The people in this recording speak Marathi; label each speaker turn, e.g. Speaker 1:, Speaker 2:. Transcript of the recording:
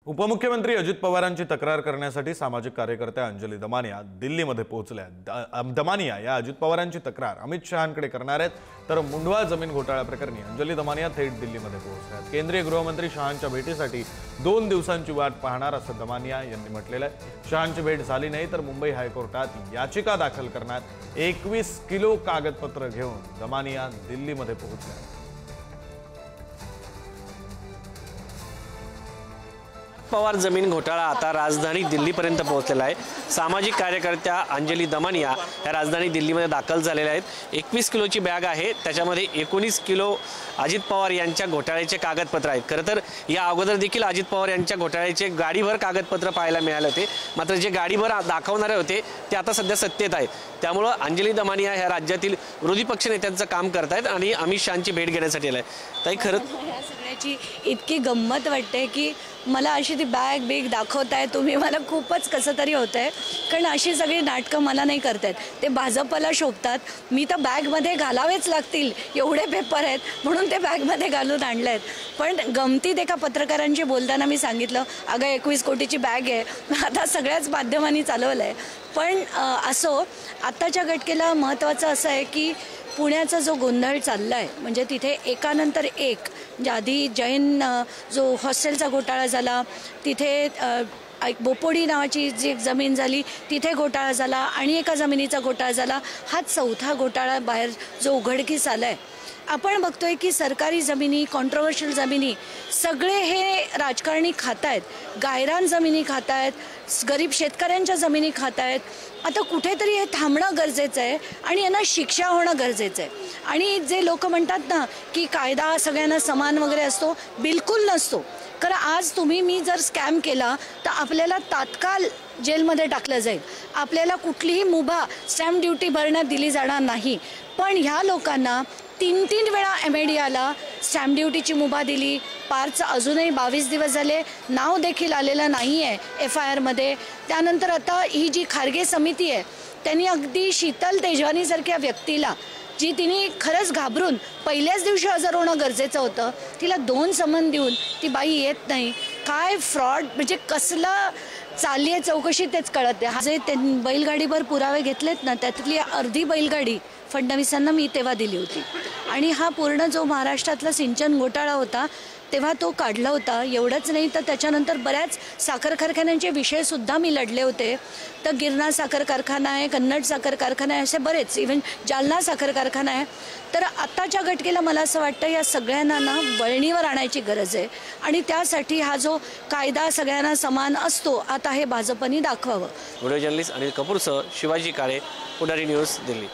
Speaker 1: उपमुख्यमंत्री अजित पवारांची तक्रार करण्यासाठी सामाजिक कार्यकर्त्या अंजली दमानिया दिल्लीमध्ये पोहोचल्या। दमानिया या अजित पवारांची तक्रार अमित शहांकडे करणार आहेत, तर मुंढवा जमीन घोटाळा प्रकरणी अंजली दमानिया थेट दिल्लीमध्ये पोहोचल्या। केंद्रीय गृहमंत्री शहांच्या भेटीसाठी 2 दिवसांची वाट पाहणार असं दमानिया यांनी म्हटलेलं आहे। शहांची भेट झाली नाही तर मुंबई हायकोर्टात याचिका दाखल करणार। 21 किलो कागदपत्र घेऊन दमानिया दिल्लीमध्ये पोहोचल्या।
Speaker 2: पवार जमीन घोटाळा आता राजधानी दिल्लीपर्यंत पोहोचलेला आहे। सामाजिक कार्यकर्त्या अंजली दमानिया या राजधानी दिल्लीमध्ये दाखल झालेल्या आहेत। 21 किलोची बॅग आहे, त्याच्यामध्ये 19 किलो अजित पवार यांच्या घोटाळ्याचे कागदपत्र आहेत। खरं तर या अगोदर देखील अजित पवार यांच्या घोटाळ्याचे गाडीभर कागदपत्र पाहायला मिळाले होते, मात्र जे गाडीभर दाखवणारे होते ते आता सध्या सत्तेत आहेत। त्यामुळे अंजली दमानिया ह्या राज्यातील विरोधी पक्ष नेत्यांचं काम करतायत आणि अमित शहांची भेट घेण्यासाठी आलाय। ताई, खरं
Speaker 3: या सगळ्याची इतकी गंमत वाटते की मला अशी ती बॅग बिग दाखवताय तुम्ही, मला खूपच कसं तरी होतंय, कारण अशी सगळी नाटकं मला नाही करतायत। ते भाजपला शोभतात, मी तर बॅगमध्ये घालावेच लागतील एवढे पेपर आहेत म्हणून ते बॅगमध्ये घालून आणले आहेत। पण गमतीत एका पत्रकारांशी बोलताना मी सांगितलं, अगं 21 कोटीची बॅग आहे, आता सगळ्याच माध्यमांनी चालवलं आहे। पण असो, आत्ताच्या घटकेला महत्त्वाचं असं आहे की पुण्याचा जो गोंधळ चालला आहे, म्हणजे तिथे एकानंतर एक, म्हणजे आधी जैन जो हॉस्टेलचा घोटाळा झाला, तिथे बोपोडी नावाची जी जमीन झाली तिथे घोटाळा झाला आणि एका जमिनीचा घोटाळा झाला, हा 4था घोटाळा बाहेर जो उघडकीस आला आहे। आपण बघतोय की सरकारी जमिनी, कॉन्ट्रोवर्शियल जमिनी सगळे हे राजकारणी खात आहेत, गायरान जमिनी खात आहेत, गरीब शेतकऱ्यांच्या जमिनी खात आहेत। आता कुठेतरी हे थांबणं गरजेचं आहे आणि यांना शिक्षा होणं गरजेचं आहे। आणि जे लोक म्हणतात ना की कायदा सगळ्यांना समान वगैरे असतो, बिलकुल नसतो। कारण आज मी जर स्कॅम केला तर आपल्याला तात्काळ जेलमध्ये टाकलं जाईल, आपल्याला कुठलीही मुभा स्टॅम्प ड्युटी भरण्यात दिली जाणार नाही। पण ह्या लोकांना 3 वेळा MID आला, स्टॅम्प ड्युटीची मुभा दिली, पारचं अजूनही 22 दिवस झाले, नाव देखील आलेलं नाही आहे FIR मध्ये। त्यानंतर आता ही जी खारगे समिती आहे त्यांनी अगदी शीतल तेजवानीसारख्या व्यक्तीला, जी तिने खरंच घाबरून पहिल्याच दिवशी हजर होणं गरजेचं होतं, तिला 2 समन देऊन ती बाई येत नाही। काय फ्रॉड, म्हणजे कसलं चालली आहे चौकशी तेच कळत आहे। जे बैलगाडीवर पुरावे घेतलेत ना, त्यातली अर्धी बैलगाडी फडणवीसांना मी तेव्हा दिली होती। आणि हा पूर्ण जो महाराष्ट्रातला सिंचन घोटाळा होता तेव्हा तो काढला होता। एवढंच नाही तर त्याच्यानंतर बऱ्याच साखर कारखान्यांचे विषयसुद्धा मी लढले होते। तर गिरणा साखर कारखाना आहे, कन्नड साखर कारखाना आहे, असे बरेच, इव्हन जालना साखर कारखाना आहे। तर आत्ताच्या घटकेला मला असं वाटतं या सगळ्यांना ना वळणीवर आणायची गरज आहे आणि त्यासाठी हा जो कायदा सगळ्यांना समान असतो आता हे भाजपनी दाखवावं।
Speaker 2: व्हिडिओ जर्नलिस्ट अनिल कपूरसह शिवाजी काळे, पुढारी न्यूज, दिल्ली।